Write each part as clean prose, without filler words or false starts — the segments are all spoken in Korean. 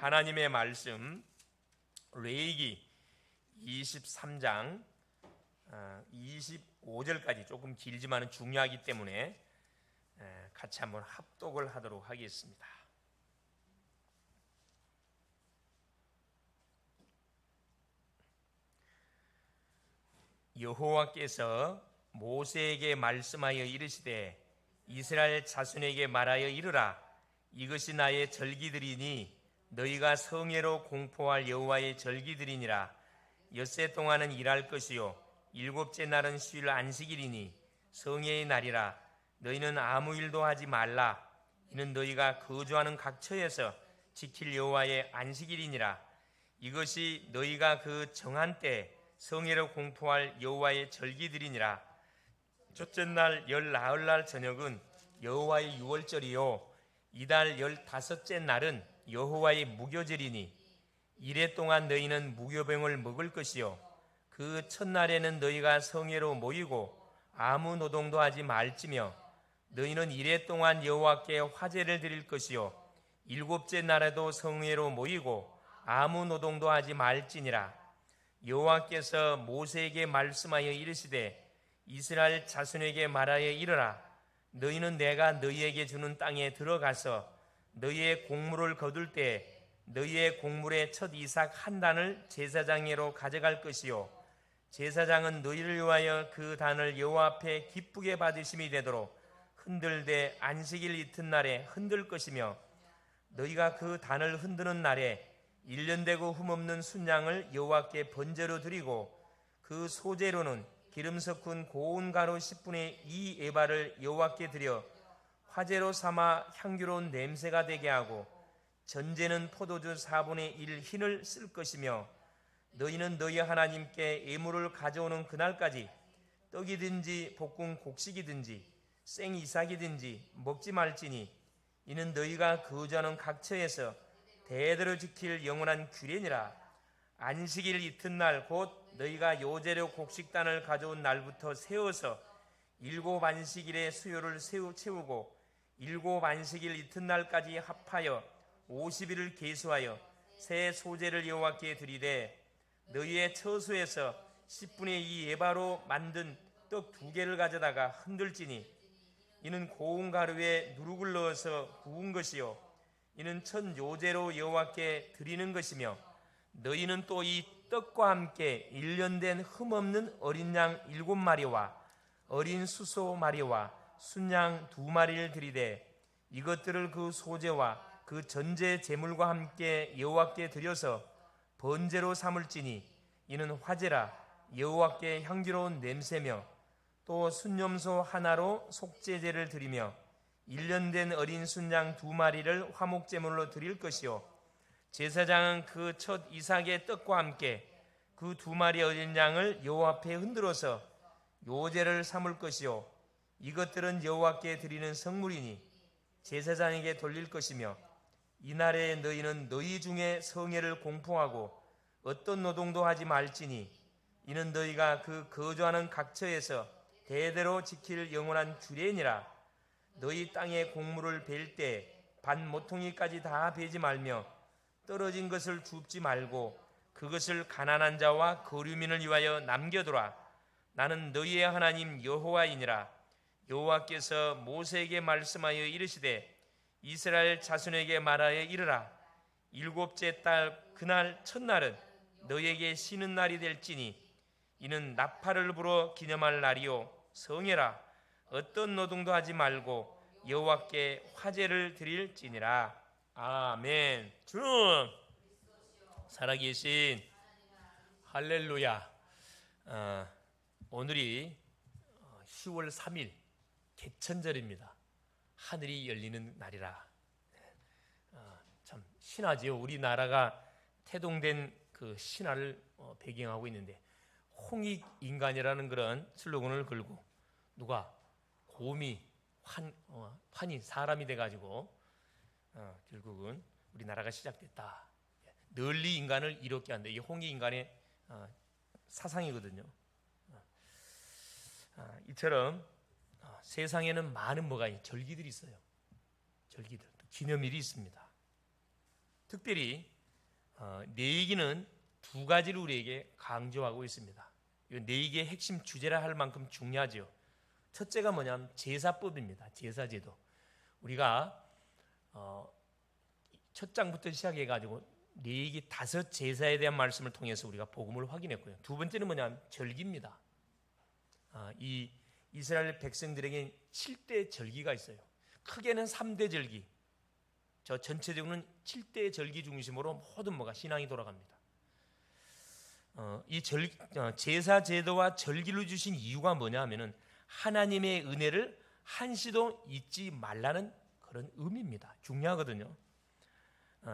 하나님의 말씀 레위기 23장 25절까지 조금 길지만 중요하기 때문에 같이 한번 합독을 하도록 하겠습니다. 여호와께서 모세에게 말씀하여 이르시되 이스라엘 자손에게 말하여 이르라. 이것이 나의 절기들이니 너희가 성회로 공포할 여호와의 절기들이니라. 엿새 동안은 일할 것이요 일곱째 날은 쉴 안식일이니 성회의 날이라. 너희는 아무 일도 하지 말라. 이는 너희가 거주하는 각 처에서 지킬 여호와의 안식일이니라. 이것이 너희가 그 정한 때 성회로 공포할 여호와의 절기들이니라. 첫째 날 열 나흘날 저녁은 여호와의 유월절이요 이달 15째 날은 여호와의 무교절이니 이래 동안 너희는 무교병을 먹을 것이요 그 첫날에는 너희가 성회로 모이고 아무 노동도 하지 말지며 너희는 이래 동안 여호와께 화제를 드릴 것이요 일곱째 날에도 성회로 모이고 아무 노동도 하지 말지니라. 여호와께서 모세에게 말씀하여 이르시되 이스라엘 자손에게 말하여 이르라. 너희는 내가 너희에게 주는 땅에 들어가서 너희의 곡물을 거둘 때 너희의 곡물의 첫 이삭 한 단을 제사장에로 가져갈 것이요 제사장은 너희를 위하여 그 단을 여호와 앞에 기쁘게 받으심이 되도록 흔들되 안식일 이튿날에 흔들 것이며 너희가 그 단을 흔드는 날에 1년 되고 흠없는 순양을 여호와께 번제로 드리고 그 소제로는 기름 섞은 고운 가루 10분의 2 에바를 여호와께 드려 화제로 삼아 향기로운 냄새가 되게 하고 전제는 포도주 4분의 1 흰을 쓸 것이며 너희는 너희 하나님께 예물을 가져오는 그날까지 떡이든지 볶은 곡식이든지 생 이삭이든지 먹지 말지니 이는 너희가 거주하는 각 처에서 대대로 지킬 영원한 규례니라. 안식일 이튿날 곧 너희가 요제로 곡식단을 가져온 날부터 세워서 일곱 안식일의 수요를 채우고 일곱 안식일 이튿날까지 합하여 50일을 계수하여 새 소제를 여호와께 드리되 너희의 처소에서 10분의 2 에바로 만든 떡 2개를 가져다가 흔들지니 이는 고운 가루에 누룩을 넣어서 구운 것이요 이는 첫 요제로 여호와께 드리는 것이며 너희는 또 이 떡과 함께 1년 된 흠없는 어린 양 7마리와 어린 수소 마리와 순양 2마리를 드리되 이것들을 그 소제와 그 전제 제물과 함께 여호와께 드려서 번제로 삼을지니 이는 화제라 여호와께 향기로운 냄새며 또 순염소 하나로 속죄제를 드리며 1년 된 어린 순양 2마리를 화목제물로 드릴 것이요 제사장은 그 첫 이삭의 떡과 함께 그 2마리 어린 양을 여호와 앞에 흔들어서 요제를 삼을 것이요 이것들은 여호와께 드리는 성물이니 제사장에게 돌릴 것이며 이날에 너희는 너희 중에 성회를 공포하고 어떤 노동도 하지 말지니 이는 너희가 그 거주하는 각 처에서 대대로 지킬 영원한 규례니라. 너희 땅의 곡물을 벨 때 반 모퉁이까지 다 베지 말며 떨어진 것을 줍지 말고 그것을 가난한 자와 거류민을 위하여 남겨두라. 나는 너희의 하나님 여호와이니라. 여호와께서 모세에게 말씀하여 이르시되 이스라엘 자손에게 말하여 이르라. 일곱째 달 그날 첫날은 너희에게 쉬는 날이 될지니 이는 나팔을 불어 기념할 날이요 성회라. 어떤 노동도 하지 말고 여호와께 화제를 드릴지니라. 아멘. 주님 살아계신 할렐루야. 오늘이 10월 3일 개천절입니다. 하늘이 열리는 날이라. 참 신화지요. 우리나라가 태동된 그 신화를 배경하고 있는데 홍익인간이라는 그런 슬로건을 걸고 누가 곰이 환이 사람이 돼가지고 결국은 우리나라가 시작됐다. 널리 인간을 이롭게 한다. 이게 홍익인간의 사상이거든요. 이처럼 세상에는 많은 절기들이 있어요. 절기들, 기념일이 있습니다. 특별히 내이기는 두 가지를 우리에게 강조하고 있습니다. 이 내이기의 핵심 주제라 할 만큼 중요하죠. 첫째가 뭐냐면 제사법입니다. 제사제도. 우리가 첫 장부터 시작해가지고 레위기 5 제사에 대한 말씀을 통해서 우리가 복음을 확인했고요. 두 번째는 뭐냐면 절기입니다. 이 이스라엘 백성들에게 7대 절기가 있어요. 크게는 3대 절기. 저 전체적으로는 7대 절기 중심으로 모든 뭐가 신앙이 돌아갑니다. 이 제사 제도와 절기를 주신 이유가 뭐냐 하면은 하나님의 은혜를 한시도 잊지 말라는 그런 의미입니다. 중요하거든요.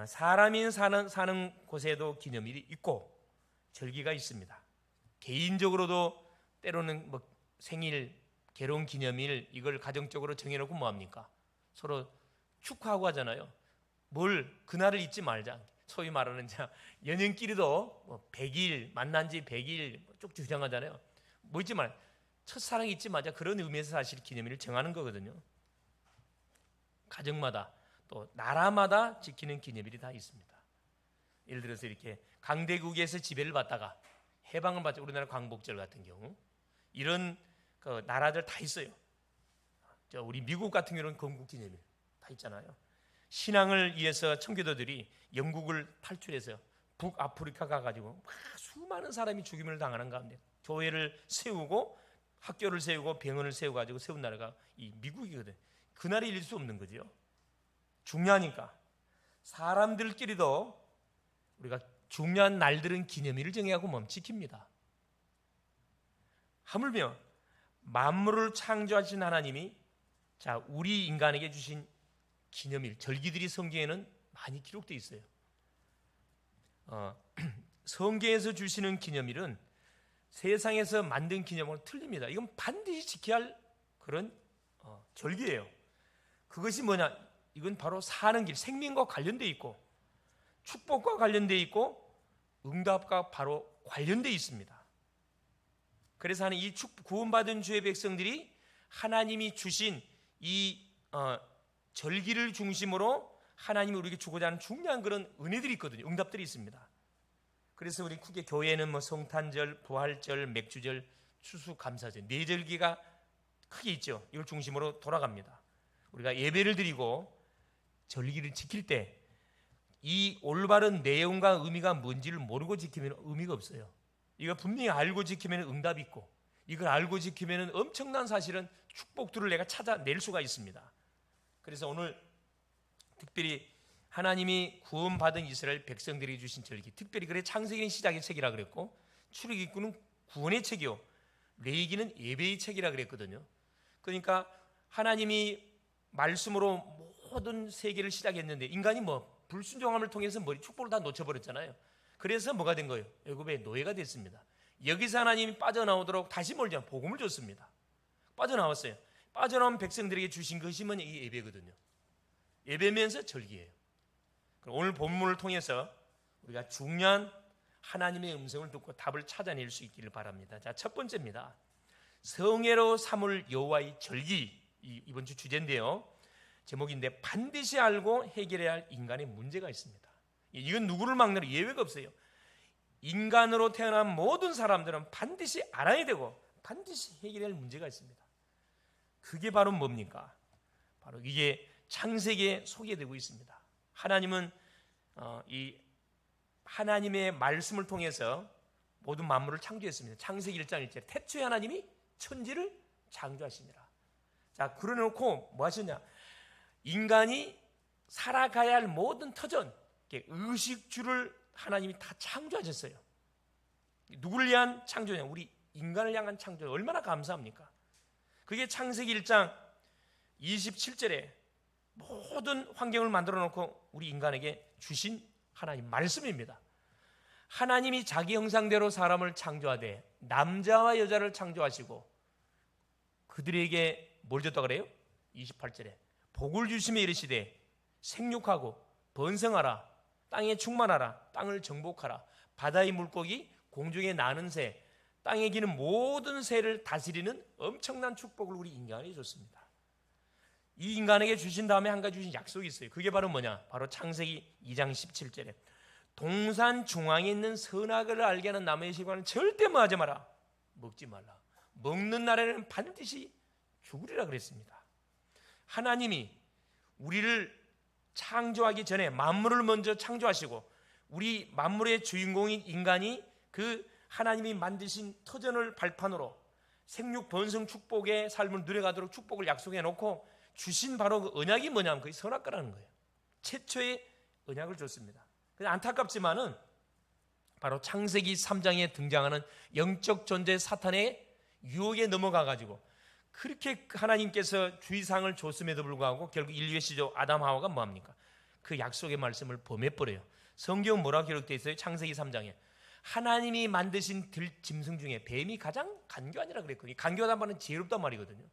사람이 사는 곳에도 기념일이 있고 절기가 있습니다. 개인적으로도 때로는 뭐 생일, 결혼 기념일 이걸 가정적으로 정해놓고 뭐합니까? 서로 축하하고 하잖아요. 뭘 그날을 잊지 말자. 소위 말하는 연인끼리도 뭐 100일 만난 지 100일 쭉 주장하잖아요. 뭐 잊지 말. 첫사랑 잊지 마자. 그런 의미에서 사실 기념일을 정하는 거거든요. 가정마다 또 나라마다 지키는 기념일이 다 있습니다. 예를 들어서 이렇게 강대국에서 지배를 받다가 해방을 받자. 우리나라 광복절 같은 경우 이런 그 나라들 다 있어요. 우리 미국 같은 경우는 건국기념일 다 있잖아요. 신앙을 위해서 청교도들이 영국을 탈출해서 북아프리카 가가지고 수많은 사람이 죽임을 당하는 가운데 교회를 세우고 학교를 세우고 병원을 세워가지고 세운 나라가 이 미국이거든. 그 나라에 잃을 수 없는 거죠. 중요하니까 사람들끼리도 우리가 중요한 날들은 기념일을 정해하고 지킵니다. 하물며 만물을 창조하신 하나님이 우리 인간에게 주신 기념일, 절기들이 성경에는 많이 기록되어 있어요. 성경에서 주시는 기념일은 세상에서 만든 기념일은 틀립니다. 이건 반드시 지켜야 할 그런 절기예요. 그것이 뭐냐? 이건 바로 사는 길, 생명과 관련되어 있고 축복과 관련되어 있고 응답과 바로 관련되어 있습니다. 그래서 하는 이 구원받은 주의 백성들이 하나님이 주신 이 절기를 중심으로 하나님이 우리에게 주고자 하는 중요한 그런 은혜들이 있거든요. 응답들이 있습니다. 그래서 우리 크게 교회는 뭐 성탄절, 부활절, 맥주절, 추수감사절 네 절기가 크게 있죠. 이걸 중심으로 돌아갑니다. 우리가 예배를 드리고 절기를 지킬 때 이 올바른 내용과 의미가 뭔지를 모르고 지키면 의미가 없어요. 이거 분명히 알고 지키면 응답이 있고 이걸 알고 지키면 엄청난 사실은 축복들을 내가 찾아낼 수가 있습니다. 그래서 오늘 특별히 하나님이 구원받은 이스라엘 백성들에게 주신 절기, 특별히 그래 창세기는 시작의 책이라 그랬고 출애굽기는 구원의 책이요 레위기는 예배의 책이라 그랬거든요. 그러니까 하나님이 말씀으로 모든 세계를 시작했는데 인간이 불순종함을 통해서 축복을 다 놓쳐버렸잖아요. 그래서 뭐가 된 거예요? 애굽의 노예가 됐습니다. 여기서 하나님이 빠져나오도록 다시 복음을 줬습니다. 빠져나왔어요. 빠져나온 백성들에게 주신 것이 이 예배거든요. 예배면서 절기예요. 오늘 본문을 통해서 우리가 중요한 하나님의 음성을 듣고 답을 찾아낼 수 있기를 바랍니다. 첫 번째입니다. 성애로 삼을 여호와의 절기, 이번 주 주제인데요. 제목인데 반드시 알고 해결해야 할 인간의 문제가 있습니다. 이건 누구를 막느라 예외가 없어요. 인간으로 태어난 모든 사람들은 반드시 알아야 되고 반드시 해결해야 할 문제가 있습니다. 그게 바로 뭡니까? 바로 이게 창세기에 소개되고 있습니다. 하나님은 이 하나님의 말씀을 통해서 모든 만물을 창조했습니다. 창세기 1장 1절에 태초에 하나님이 천지를 창조하시니라. 그러놓고 뭐 하셨냐? 인간이 살아가야 할 모든 터전, 의식주를 하나님이 다 창조하셨어요. 누구를 위한 창조냐? 우리 인간을 향한 창조. 얼마나 감사합니까? 그게 창세기 1장 27절에 모든 환경을 만들어 놓고 우리 인간에게 주신 하나님 말씀입니다. 하나님이 자기 형상대로 사람을 창조하되 남자와 여자를 창조하시고 그들에게 뭘 줬다 그래요? 28절에 복을 주시며 이르시되 생육하고 번성하라 땅에 충만하라 땅을 정복하라 바다의 물고기 공중에 나는 새 땅에 기는 모든 새를 다스리는 엄청난 축복을 우리 인간에게 줬습니다. 이 인간에게 주신 다음에 한 가지 주신 약속이 있어요. 그게 바로 뭐냐? 바로 창세기 2장 17절에 동산 중앙에 있는 선악을 알게 하는 나무의 실과는 절대 뭐 하지 마라. 먹지 말라. 먹는 날에는 반드시 죽으리라 그랬습니다. 하나님이 우리를 창조하기 전에 만물을 먼저 창조하시고 우리 만물의 주인공인 인간이 그 하나님이 만드신 터전을 발판으로 생육 번성 축복의 삶을 누려가도록 축복을 약속해 놓고 주신 바로 그 언약이 뭐냐면 그게 선악과라는 거예요. 최초의 언약을 줬습니다. 안타깝지만은 바로 창세기 3장에 등장하는 영적 존재 사탄의 유혹에 넘어가 가지고 그렇게 하나님께서 주의사항을 줬음에도 불구하고 결국 인류의 시조 아담 하와가 뭐합니까? 그 약속의 말씀을 범해버려요. 성경은 뭐라고 기록되어 있어요? 창세기 3장에 하나님이 만드신 들짐승 중에 뱀이 가장 간교하니라 그랬거든요. 간교하다는 말은 지혜롭단 말이거든요.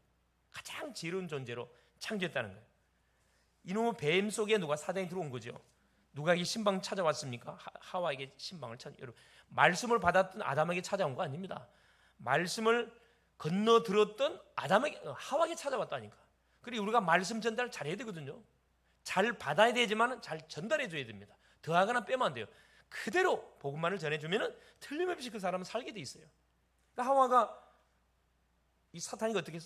가장 지혜로운 존재로 창조했다는 거예요. 이놈의 뱀 속에 누가 사단이 들어온 거죠. 누가 이 신방 찾아왔습니까? 하와에게 신방을 찾아. 여러분, 말씀을 받았던 아담에게 찾아온 거 아닙니다. 말씀을 건너 들었던 하와에게 찾아왔다니까. 그리고 우리가 말씀 전달을 잘해야 되거든요. 잘 받아야 되지만 잘 전달해 줘야 됩니다. 더하거나 빼면 안 돼요. 그대로 복음만을 전해주면 틀림없이 그 사람은 살게 돼 있어요. 그러니까 하와가 이 사탄이 어떻게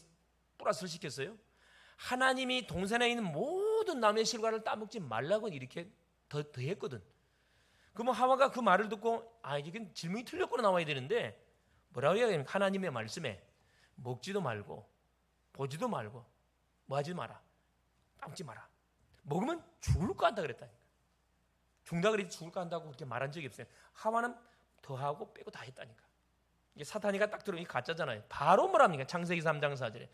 플러스를 시켰어요? 하나님이 동산에 있는 모든 나무의 실과를 따먹지 말라고 이렇게 더했거든. 그러면 하와가 그 말을 듣고 이게 질문이 틀렸구나 나와야 되는데 뭐라고 해야 됩니까? 하나님의 말씀에 먹지도 말고 보지도 말고 뭐 하지 마라. 따먹지 마라. 먹으면 죽을 거 한다 그랬다니까. 죽는다 그랬지 죽을 거 한다고 그렇게 말한 적이 없어요. 하와는 더하고 빼고 다 했다니까. 이게 사탄이가 딱 들어오니 가짜잖아요. 바로 뭐랍니까? 창세기 3장 4절에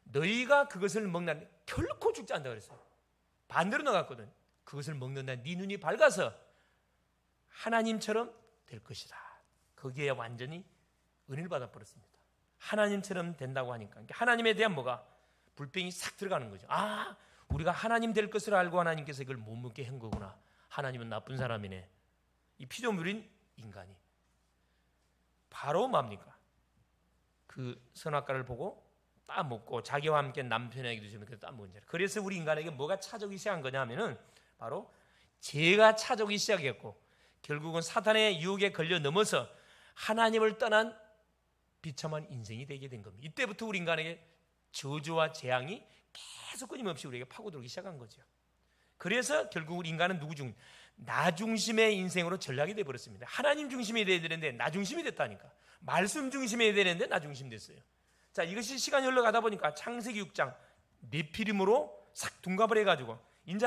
너희가 그것을 먹는 결코 죽지 않는다 그랬어요. 반대로 나갔거든. 그것을 먹는 날 네 눈이 밝아서 하나님처럼 될 것이다. 거기에 완전히 은혜를 받아버렸습니다. 하나님처럼 된다고 하니까 하나님에 대한 뭐가 불병이 싹 들어가는 거죠. 우리가 하나님 될 것을 알고 하나님께서 이걸 못 먹게 한 거구나. 하나님은 나쁜 사람이네. 이 피조물인 인간이 바로 뭡니까? 그 선악과를 보고 따먹고 자기와 함께 남편에게도 주면 그 따먹은 자라. 그래서 우리 인간에게 뭐가 찾아오기 시작한 거냐 하면은 바로 죄가 찾아오기 시작했고 결국은 사탄의 유혹에 걸려 넘어서 하나님을 떠난 비참한 인생이 되게 된 겁니다. 이때부터 우리 인간에게 저주와 재앙이 계속 끊임없이 우리에게 파고들기 시작한 거죠. 그래서 결국 우리 인간은 나 중심의 인생으로 전락이 되어버렸습니다. 하나님 중심이 돼야 되는데 나 중심이 됐다니까. 말씀 중심이 돼야 되는데 나 중심 됐어요. 자, 이것이 시간이 흘러가다 보니까 창세기 6장 네피림으로 싹 둔갑을 해가지고 이제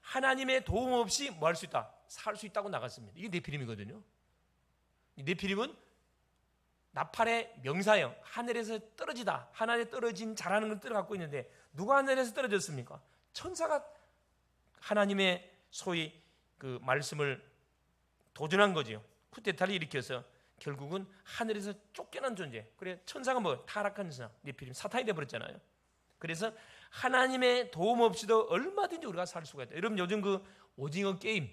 하나님의 도움 없이 뭐 할 수 있다? 살 수 있다고 나갔습니다. 이게 네피림이거든요. 이 네피림은 나팔의 명사형, 하늘에서 떨어지다. 하늘에 떨어진 자라는 걸 떨어갖고 있는데 누가 하늘에서 떨어졌습니까? 천사가 하나님의 소위 그 말씀을 도전한 거죠. 쿠데타를 일으켜서 결국은 하늘에서 쫓겨난 존재. 그래 천사가 뭐 타락한 천사, 네피림 사탄이 되어버렸잖아요. 그래서 하나님의 도움 없이도 얼마든지 우리가 살 수가 있다. 여러분 요즘 그 오징어 게임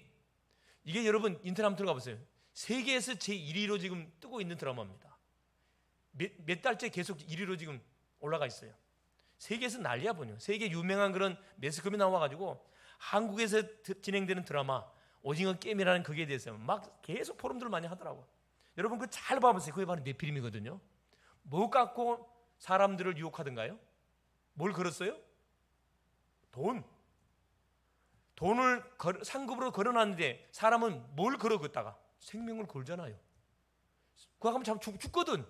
이게 여러분 인터넷 한번 들어가 보세요. 세계에서 제1위로 지금 뜨고 있는 드라마입니다. 몇 달째 계속 1위로 지금 올라가 있어요. 세계에서 난리야 보냐. 세계 유명한 그런 매스컴이 나와가지고 한국에서 진행되는 드라마 오징어 게임이라는 거기에 대해서 막 계속 포럼들 많이 하더라고. 여러분 그거 잘 봐보세요. 그게 바로 네피림이거든요. 뭐 갖고 사람들을 유혹하던가요? 뭘 걸었어요? 돈을 상급으로 걸어놨는데 사람은 뭘 걸어 걷다가 생명을 걸잖아요. 그거 하면 참 죽거든.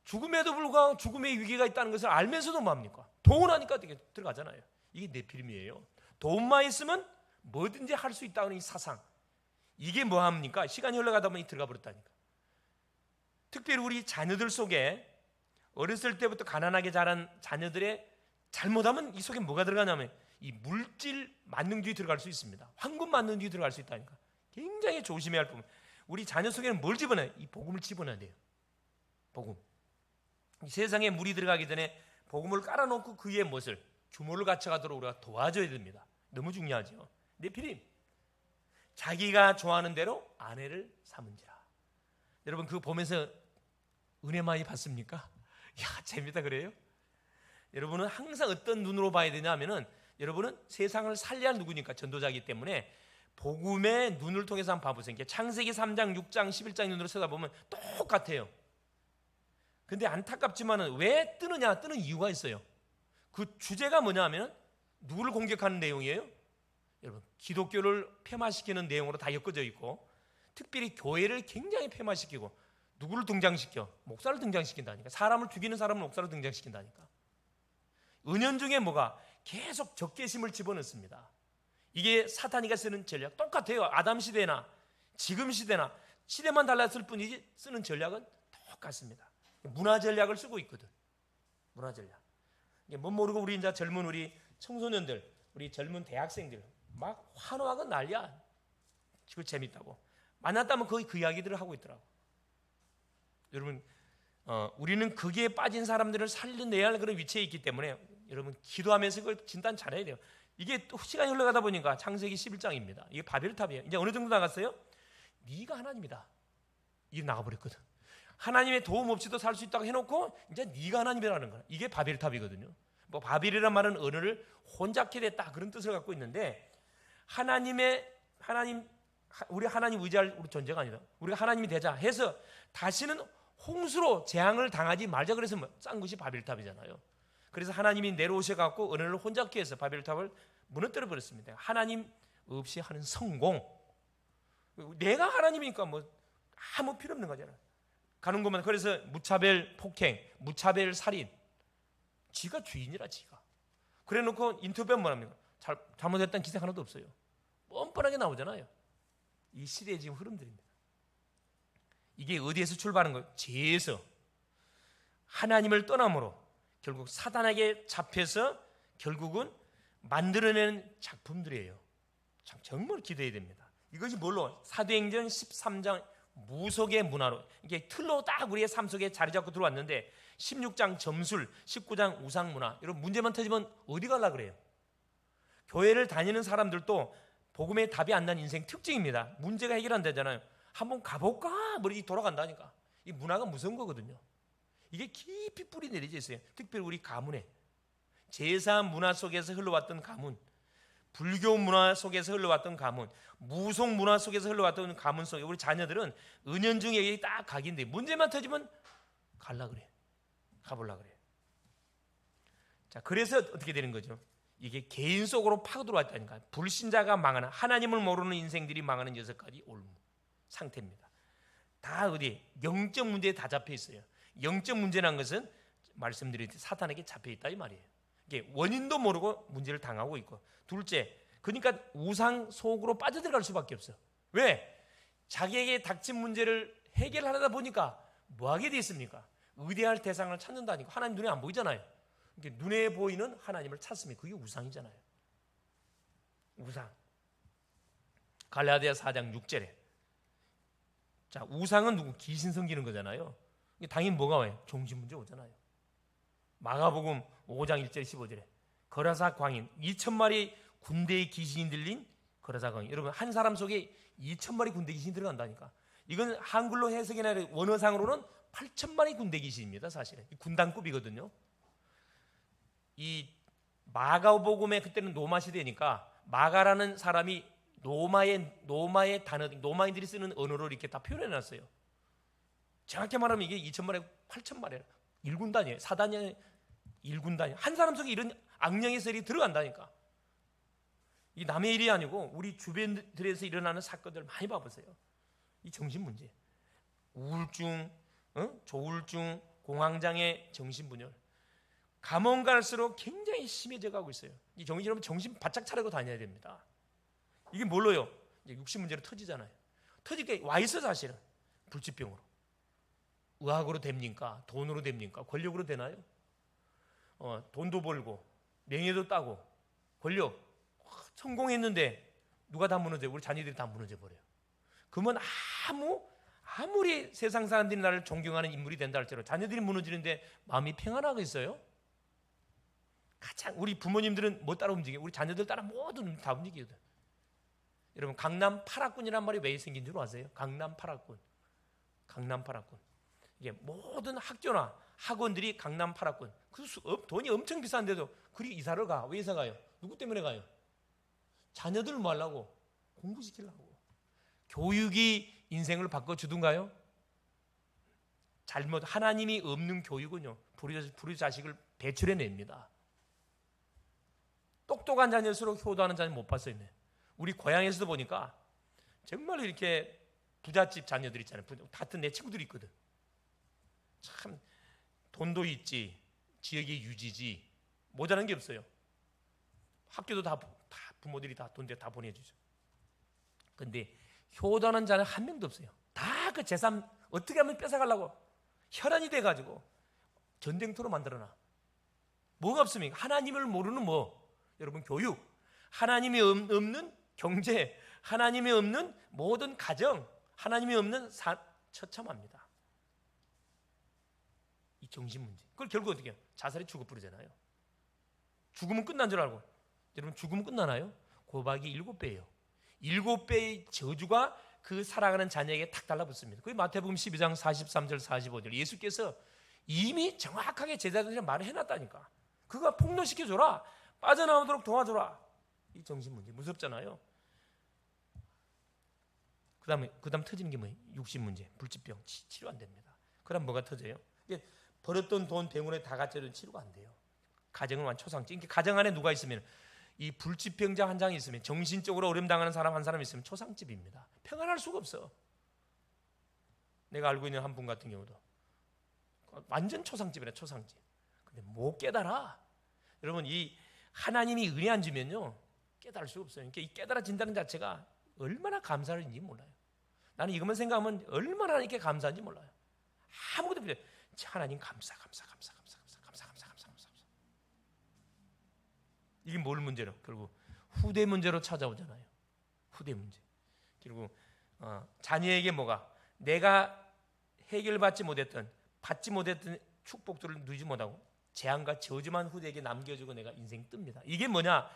죽음에도 불구하고 죽음의 위기가 있다는 것을 알면서도 뭐합니까? 돈 하니까 되게 들어가잖아요. 이게 네피림이에요. 돈만 있으면 뭐든지 할 수 있다는 이 사상. 이게 뭐합니까? 시간이 흘러가다 보니 들어가 버렸다니까. 특별히 우리 자녀들 속에 어렸을 때부터 가난하게 자란 자녀들의 잘못하면 이 속에 뭐가 들어가냐면 이 물질 만능주의 들어갈 수 있습니다. 황금 만능주의 들어갈 수 있다니까. 굉장히 조심해야 할 부분. 우리 자녀 속에는 뭘 집어넣어요? 이 복음을 집어넣어야 돼요. 복음. 이 세상에 물이 들어가기 전에 복음을 깔아놓고 그 위에 무엇을 주모를 갖춰가도록 우리가 도와줘야 됩니다. 너무 중요하죠. 네피림. 자기가 좋아하는 대로 아내를 삼은지라. 여러분 그거 보면서 은혜 많이 받습니까? 야 재밌다 그래요? 여러분은 항상 어떤 눈으로 봐야 되냐 하면은 여러분은 세상을 살려야 할 누구니까 전도자이기 때문에 복음의 눈을 통해서 한번 봐보세요. 창세기 3장, 6장, 11장 눈으로 쳐다보면 똑같아요. 근데 안타깝지만은 왜 뜨느냐? 뜨는 이유가 있어요. 그 주제가 뭐냐 하면 누구를 공격하는 내용이에요? 여러분, 기독교를 폐마시키는 내용으로 다 엮어져 있고, 특별히 교회를 굉장히 폐마시키고, 누구를 등장시켜? 목사를 등장시킨다니까. 사람을 죽이는 사람을 목사로 등장시킨다니까. 은연중에 뭐가 계속 적개심을 집어넣습니다. 이게 사탄이가 쓰는 전략 똑같아요. 아담 시대나 지금 시대나 시대만 달랐을 뿐이지 쓰는 전략은 똑같습니다. 문화 전략을 쓰고 있거든. 문화 전략. 못 모르고 우리 이제 젊은 우리 청소년들, 우리 젊은 대학생들 막 환호하고 난리야. 그거 재밌다고. 만났다면 거의 그 이야기들을 하고 있더라고. 여러분, 우리는 거기에 빠진 사람들을 살려내야 할 그런 위치에 있기 때문에 여러분 기도하면서 그걸 진단 잘해야 돼요. 이게 또 시간이 흘러가다 보니까 창세기 11장입니다. 이게 바벨탑이에요. 이제 어느 정도 나갔어요? 네가 하나님이다. 이게 나가버렸거든. 하나님의 도움 없이도 살 수 있다고 해놓고 이제 네가 하나님이라는 거야. 이게 바벨탑이거든요. 뭐 바벨이란 말은 언어를 혼잡게 됐다 그런 뜻을 갖고 있는데 우리 하나님 의지할 우리 존재가 아니다. 우리가 하나님이 되자 해서 다시는 홍수로 재앙을 당하지 말자 그래서 짠 것이 바벨탑이잖아요. 그래서 하나님이 내려오셔갖고 언어를 혼잡게 해서 바벨탑을 무너뜨려 버렸습니다. 하나님 없이 하는 성공. 내가 하나님이니까 뭐 아무 필요 없는 거잖아요. 가는 것만. 그래서 무차별 폭행, 무차별 살인. 지가 주인이라 지가. 그래놓고 인터뷰하면 뭐합니까? 잘못했다는 기사 하나도 없어요. 뻔뻔하게 나오잖아요. 이 시대의 지금 흐름들입니다. 이게 어디에서 출발하는 거예요? 죄에서. 하나님을 떠남으로 결국 사단에게 잡혀서 결국은 만들어내는 작품들이에요. 참 정말 기대해야 됩니다. 이것이 뭘로? 사도행전 13장 무속의 문화로 이게 틀로 딱 우리의 삶 속에 자리 잡고 들어왔는데 16장 점술, 19장 우상 문화. 이런 문제만 터지면 어디 갈라 그래요? 교회를 다니는 사람들도 복음의 답이 안 난 인생 특징입니다. 문제가 해결 안 되잖아요. 한번 가볼까? 머리 돌아간다니까. 이 문화가 무서운 거거든요. 이게 깊이 뿌리 내리져 있어요. 특별히 우리 가문에 제사 문화 속에서 흘러왔던 가문, 불교 문화 속에서 흘러왔던 가문, 무속 문화 속에서 흘러왔던 가문 속에 우리 자녀들은 은연중에 여기 딱 각인데 문제만 터지면 갈라 그래. 가볼라 그래. 자, 그래서 어떻게 되는 거죠? 이게 개인 속으로 파고 들어왔다니까. 불신자가 망하는, 하나님을 모르는 인생들이 망하는 6가지 올무 상태입니다. 다 어디? 영적 문제에 다 잡혀 있어요. 영적 문제라는 것은 말씀드린 사탄에게 잡혀 있다 이 말이에요. 이게 원인도 모르고 문제를 당하고 있고, 둘째, 그러니까 우상 속으로 빠져들어갈 수밖에 없어. 왜? 자기에게 닥친 문제를 해결하려다 보니까 뭐 하게 돼 있습니까? 의뢰할 대상을 찾는다니까. 하나님 눈에 안 보이잖아요. 눈에 보이는 하나님을 찾습니다. 그게 우상이잖아요. 우상. 갈라디아 4장 6절에. 자, 우상은 누구? 귀신 섬기는 거잖아요. 당연히 뭐가 와요? 종신 문제 오잖아요. 마가복음 5장 1절 15절에 거라사 광인 2,000마리 군대의 귀신이 들린 거라사 광인. 여러분, 한 사람 속에 2,000마리 군대 귀신이 들어간다니까. 이건 한글로 해석이나 원어상으로는 8,000마리 군대 귀신입니다. 사실은 군단급이거든요. 이 마가복음에 그때는 로마 시대니까 마가라는 사람이 로마의 단어, 로마인들이 쓰는 언어로 이렇게 다 표현해놨어요. 정확히 말하면 이게 2,000마리, 8,000마리예요. 1군단이에요. 사단이 1군단이에요. 한 사람 속에 이런 악령의 셀이 들어간다니까. 이 남의 일이 아니고 우리 주변들에서 일어나는 사건들 많이 봐보세요. 이 정신문제, 우울증, 조울증, 공황장애, 정신분열. 가면 갈수록 굉장히 심해져 가고 있어요. 이 여러분 정신 바짝 차리고 다녀야 됩니다. 이게 뭘로요? 이제 육신 문제로 터지잖아요. 터질 게 와 있어 사실은. 불치병으로. 의학으로 됩니까? 돈으로 됩니까? 권력으로 되나요? 돈도 벌고 명예도 따고 권력 성공했는데 누가 다 무너져요? 우리 자녀들이 다 무너져 버려요. 그러면 아무리 세상 사람들이 나를 존경하는 인물이 된다 할지라도 자녀들이 무너지는데 마음이 평안하겠어요? 가장 우리 부모님들은 뭐 따라 움직여요? 우리 자녀들 따라 모두 다 움직이거든. 여러분, 강남 8학군이란 말이 왜 생긴 줄 아세요? 강남 8학군. 강남 8학군. 이게 모든 학교나 학원들이 강남 8학군. 돈이 엄청 비싼데도 그리 이사를 가. 왜 이사 가요? 누구 때문에 가요? 자녀들 뭐 하려고? 공부시키려고. 교육이 인생을 바꿔주든가요? 잘못 하나님이 없는 교육은요 불효 자식을 배출해냅니다. 똑똑한 자녀일수록 효도하는 자녀 못 봤어요. 우리 고향에서도 보니까 정말 이렇게 부잣집 자녀들 있잖아요. 같은 내 친구들이 있거든. 참 돈도 있지, 지역의 유지지, 모자란 게 없어요. 학교도 다 부모들이 다 돈 다 보내주죠. 근데 효도하는 자는 한 명도 없어요. 다 그 재산 어떻게 하면 뺏어가려고 혈안이 돼가지고 전쟁터로 만들어놔. 뭐가 없습니까? 하나님을 모르는 여러분 교육, 하나님이 없는 경제, 하나님이 없는 모든 가정, 하나님이 없는 처참합니다. 이 정신 문제. 그걸 결국 어떻게 해요? 자살이 죽어버리잖아요. 죽으면 끝난 줄 알고. 여러분 죽으면 끝나나요? 고박이 7배예요. 7배의 저주가 그 살아가는 자녀에게 탁 달라붙습니다. 그게 마태복음 12장 43절 45절. 예수께서 이미 정확하게 제자들한테 말을 해놨다니까. 그거 폭로시켜줘라. 빠져나오도록 도와줘라. 이 정신 문제 무섭잖아요. 그 다음 터지는 게 뭐예요? 육신 문제, 불치병 치료 안 됩니다. 그 다음 뭐가 터져요? 벌었던 돈 병원에 다 갖춰도 치료가 안 돼요. 가정은 완 초상집. 가정 안에 누가 있으면 이 불치병자 한 장이 있으면 정신적으로 어려움 당하는 사람 한 사람 있으면 초상집입니다. 평안할 수가 없어. 내가 알고 있는 한 분 같은 경우도 완전 초상집이라 초상집. 근데 못 깨달아. 여러분 이 하나님이 은혜 안 주면요 깨달을 수가 없어요. 그러니까 이 깨달아진다는 자체가 얼마나 감사한지 몰라요. 나는 이것만 생각하면 얼마나 이렇게 감사한지 몰라요. 아무것도 필요 없어요. 하나님 감사. 이게 뭘 문제로? 결국 후대 문제로 찾아오잖아요. 후대 문제. 결국 자녀에게 뭐가 내가 해결받지 못했던 받지 못했던 축복들을 누리지 못하고 재앙과 저주만 후대에게 남겨주고 내가 인생 뜹니다. 이게 뭐냐?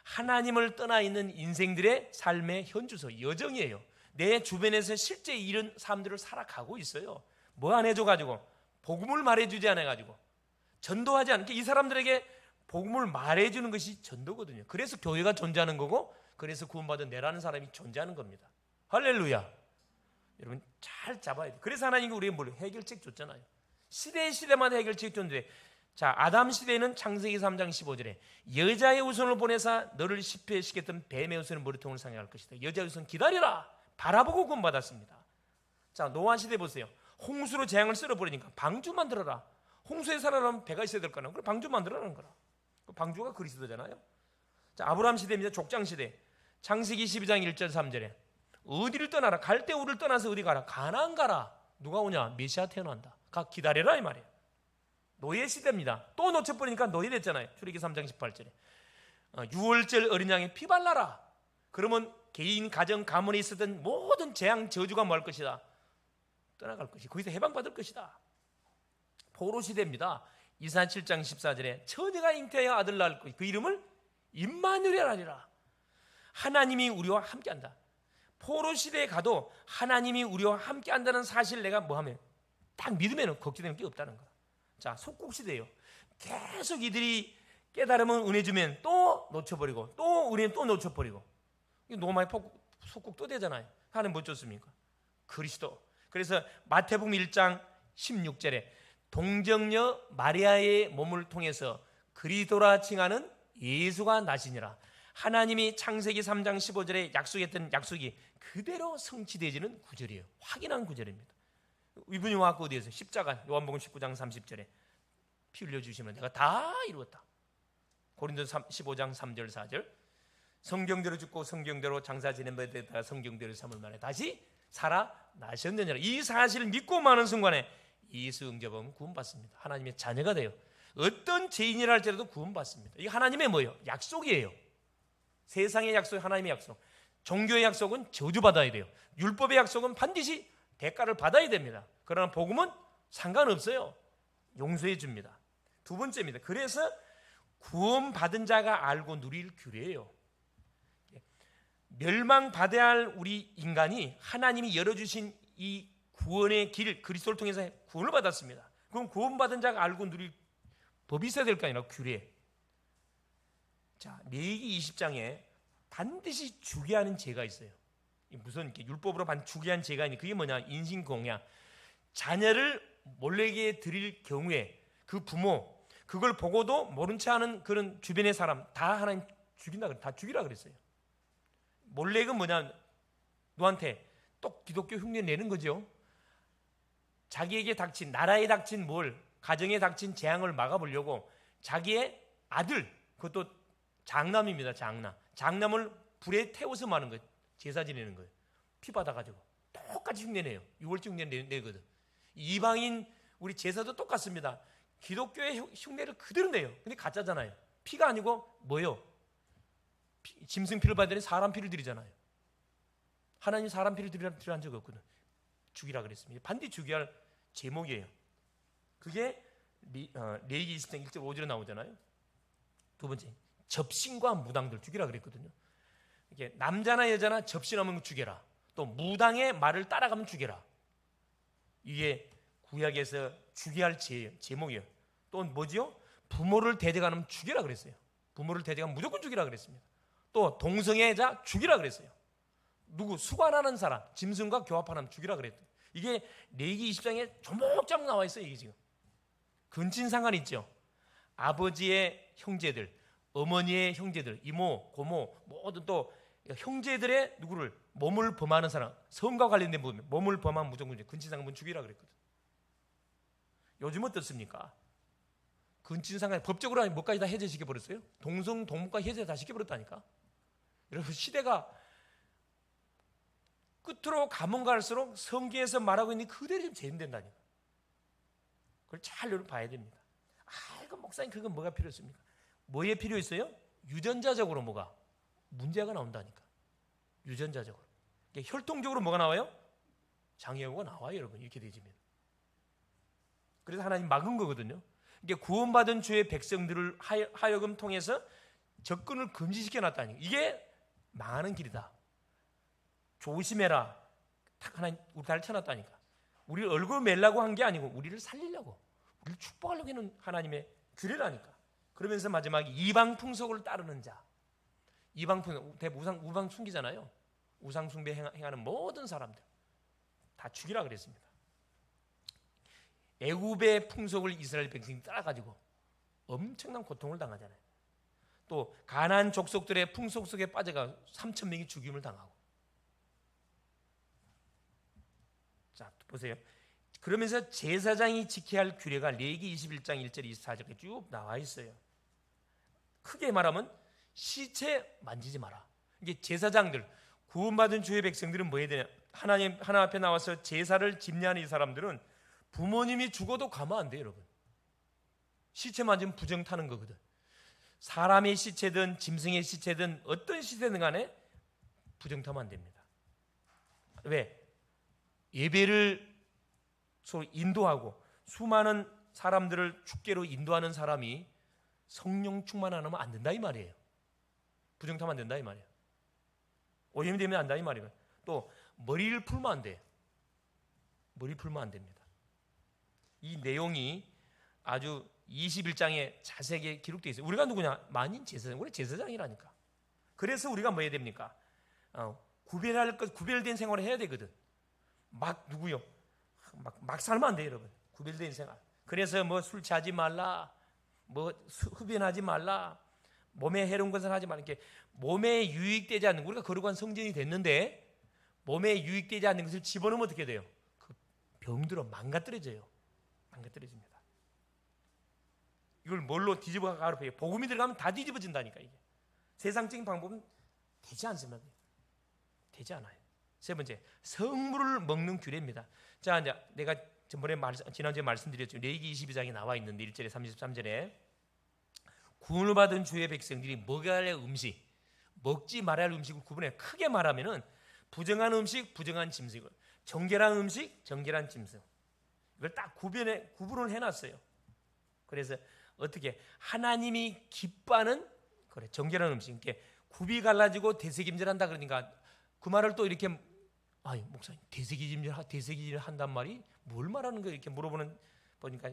하나님을 떠나 있는 인생들의 삶의 현주소, 여정이에요. 내 주변에서 실제 이런 삶들을 살아가고 있어요. 뭐 안 해줘가지고 복음을 말해주지 않아가지고 전도하지 않게 이 사람들에게 복음을 말해주는 것이 전도거든요. 그래서 교회가 존재하는 거고 그래서 구원받은 내라는 사람이 존재하는 겁니다. 할렐루야. 여러분 잘 잡아야 돼요. 그래서 하나님이 우리에게 뭘 해결책 줬잖아요. 시대마다 해결책 줬는데 자 아담 시대에는 창세기 3장 15절에 여자의 후손을 보내사 너를 시패시켰던 뱀의 후손은 머리통을 상해할 것이다. 여자의 후손 기다려라. 바라보고 구원받았습니다. 자 노아 시대 보세요. 홍수로 재앙을 쓸어버리니까 방주 만들어라. 홍수에 살아나면 배가 있어야 될 거나 그래 방주 만들어라는 거라. 방주가 그리스도잖아요. 자 아브라함 시대입니다. 족장 시대. 창세기 12장 1절 3절에 어디를 떠나라. 갈대우를 떠나서 어디 가라. 가나안 가라. 누가 오냐? 메시아 태어난다. 가 기다려라 이 말이에요. 노예 시대입니다. 또 놓쳐버리니까 노예 됐잖아요. 출애기 3장 18절에 6월절 어린 양에 피 발라라. 그러면 개인 가정 가문에 있었던 모든 재앙 저주가 뭐 할 것이다? 떠나갈 것이 거기서 해방받을 것이다. 포로 시대입니다. 이사야 7장 14절에 처녀가 잉태하여 아들 낳을 것 그 이름을 임마누엘 하리라. 하나님이 우리와 함께한다. 포로 시대에 가도 하나님이 우리와 함께한다는 사실을 내가 뭐하면 딱 믿으면 걱정되는 게 없다는 거야. 자 속국 시대예요. 계속 이들이 깨달으면 은혜 주면 또 놓쳐버리고 또 은혜 또 놓쳐버리고 노마의 속국 또 되잖아요. 하나님 뭐 줬습니까? 그리스도. 그래서 마태복음 1장 16절에 동정녀 마리아의 몸을 통해서 그리스도라 칭하는 예수가 나시니라. 하나님이 창세기 3장 15절에 약속했던 약속이 그대로 성취되지는 구절이에요. 확인한 구절입니다. 이분이 와서 어디에서 십자가 요한복음 19장 30절에 피 흘려주시면 내가 다 이루었다. 고린도서 15장 3절 4절 성경대로 죽고 성경대로 장사 지낸 바에 따라 성경대로 삼을 만에 다시 살아나셨느니라. 이 사실을 믿고 마는 순간에 예수 응접하면 구원받습니다. 하나님의 자녀가 돼요. 어떤 죄인이라 할지라도 구원받습니다. 이게 하나님의 뭐예요? 약속이에요. 세상의 약속, 하나님의 약속. 종교의 약속은 저주받아야 돼요. 율법의 약속은 반드시 대가를 받아야 됩니다. 그러나 복음은 상관없어요. 용서해 줍니다. 두 번째입니다. 그래서 구원받은 자가 알고 누릴 규례예요. 멸망받아야 할 우리 인간이 하나님이 열어주신 이 구원의 길 그리스도를 통해서 구원을 받았습니다. 그럼 구원받은 자가 알고 누릴 법이 있어야 될 거 아니라 규례. 자, 레위기 20장에 반드시 주게 하는 죄가 있어요. 무슨 이렇게 율법으로 주게 한 죄가 있니? 그게 뭐냐? 인신공양. 자녀를 몰래게 드릴 경우에 그 부모 그걸 보고도 모른 체 하는 그런 주변의 사람 다 하나님 죽인다, 다 죽이라 그랬어요. 몰래가 뭐냐? 너한테 또 기독교 흉내 내는 거죠. 자기에게 닥친, 나라에 닥친 가정에 닥친 재앙을 막아보려고 자기의 아들, 그것도 장남입니다. 장남을 불에 태워서 마는 거예요. 제사 지내는 거예요. 피 받아가지고 똑같이 흉내내요. 6월절 흉내 내거든. 이방인 우리 제사도 똑같습니다. 기독교의 흉내를 그대로 내요. 근데 가짜잖아요. 피가 아니고 뭐예요? 짐승 피를 받으니 사람 피를 드리잖아요. 하나님 사람 피를 드리라는 적이 없거든. 죽이라 그랬습니다. 반드시 죽여야 할 제목이에요. 그게 레위기 20장 1절 5절에 나오잖아요. 두 번째, 접신과 무당들 죽이라 그랬거든요. 이게 남자나 여자나 접신하면 죽여라. 또 무당의 말을 따라가면 죽여라. 이게 구약에서 죽여야 할 제목이에요. 또 뭐지요? 부모를 대적하면 죽이라 그랬어요. 부모를 대적하면 무조건 죽이라 그랬습니다. 또 동성애자 죽이라 그랬어요. 누구 수관하는 사람, 짐승과 교합하는 죽이라 그랬대요. 이게 레위기 20장에 조목조목 나와 있어요. 이게 지금 근친상간 있죠. 아버지의 형제들, 어머니의 형제들, 이모, 고모, 모든 또 형제들의 누구를 몸을 범하는 사람, 성과 관련된 부분, 몸을 범하면 무조건 근친상간 죽이라 그랬거든. 요즘 어떻습니까? 근친상간 법적으로 뭐까지 다 해제시켜 버렸어요. 동성 동물까지 해제 다 시켜 버렸다니까. 여러분 시대가 끝으로 가면 갈수록 성경에서 말하고 있는 그대로 좀 재현된다니까. 그걸 잘 여러분 봐야 됩니다. 이거 목사님 그건 뭐가 필요했습니까? 뭐에 필요 있어요? 유전자적으로 뭐가 문제가 나온다니까. 유전자적으로. 혈통적으로 뭐가 나와요? 장애우가 나와요, 여러분. 이렇게 되지면. 그래서 하나님 막은 거거든요. 이게 구원받은 주의 백성들을 하여금 통해서 접근을 금지시켜 놨다니까. 이게 망하는 길이다. 조심해라. 하나님 우리 달 쳐놨다니까. 우리를 얼굴 매려고 한 게 아니고 우리를 살리려고, 우리를 축복하려고 하는 하나님의 규례라니까. 그러면서 마지막에 이방 풍속을 따르는 자. 이방 풍속, 우상 숭기잖아요. 우상 숭배 행하는 모든 사람들 다 죽이라 그랬습니다. 애굽의 풍속을 이스라엘 백성이 따라가지고 엄청난 고통을 당하잖아요. 또 가나안 족속들의 풍속 속에 빠져가 3,000명이 죽임을 당하고. 자, 보세요. 그러면서 제사장이 지켜야 할 규례가 레위기 21장 1절 24절에 쭉 나와 있어요. 크게 말하면 시체 만지지 마라. 이게 제사장들, 구원받은 주의 백성들은 뭐 해야 되냐? 하나님 앞에 나와서 제사를 집례하는 이 사람들은 부모님이 죽어도 가면 안 돼요, 여러분. 시체 만지면 부정 타는 거거든. 사람의 시체든 짐승의 시체든 어떤 시체든 간에 부정 타면 안 됩니다. 왜? 예배를 인도하고 수많은 사람들을 축제로 인도하는 사람이 성령 충만 안 하면 안 된다 이 말이에요. 부정 타면 안 된다 이 말이에요. 오염되면 안 된다 이 말이에요. 또 머리를 풀면 안 돼. 머리 풀면 안 됩니다. 이 내용이 아주 21장에 자세하게 기록되어 있어요. 우리가 누구냐? 만인 제사장. 우리 제사장이라니까. 그래서 우리가 뭐 해야 됩니까? 구별할 것, 구별된 생활을 해야 되거든. 막 누구요? 막 살면 안 돼요, 여러분. 구별된 생활. 그래서 뭐 술 취하지 말라, 뭐 흡연하지 말라, 몸에 해로운 것을 하지 말라. 이렇게 몸에 유익되지 않는, 우리가 거룩한 성전이 됐는데 몸에 유익되지 않는 것을 집어넣으면 어떻게 돼요? 그 병들어 망가뜨려져요. 망가뜨려집니다. 이걸 뭘로 뒤집어 가르쳐요? 복음이 들어가면 다 뒤집어진다니까. 이게 세상적인 방법은 되지 않습니다. 되지 않아요. 세 번째, 성물을 먹는 규례입니다. 자, 이제 내가 지난주에 말씀드렸죠. 레위기 22장에 나와 있는데 1절에 33절에 구원을 받은 주의 백성들이 먹어야 할 음식, 먹지 말아야 할 음식을 구분해. 크게 말하면은 부정한 음식, 부정한 짐승, 정결한 음식, 정결한 짐승. 이걸 딱 구분을 해놨어요. 그래서 어떻게 하나님이 기뻐하는 그래 정결한 음식, 이렇게 굽이 갈라지고 대세김질한다 그러니까 그 말을 또 이렇게 목사님 대세김질 한단 말이 뭘 말하는 거예요? 이렇게 물어보는 보니까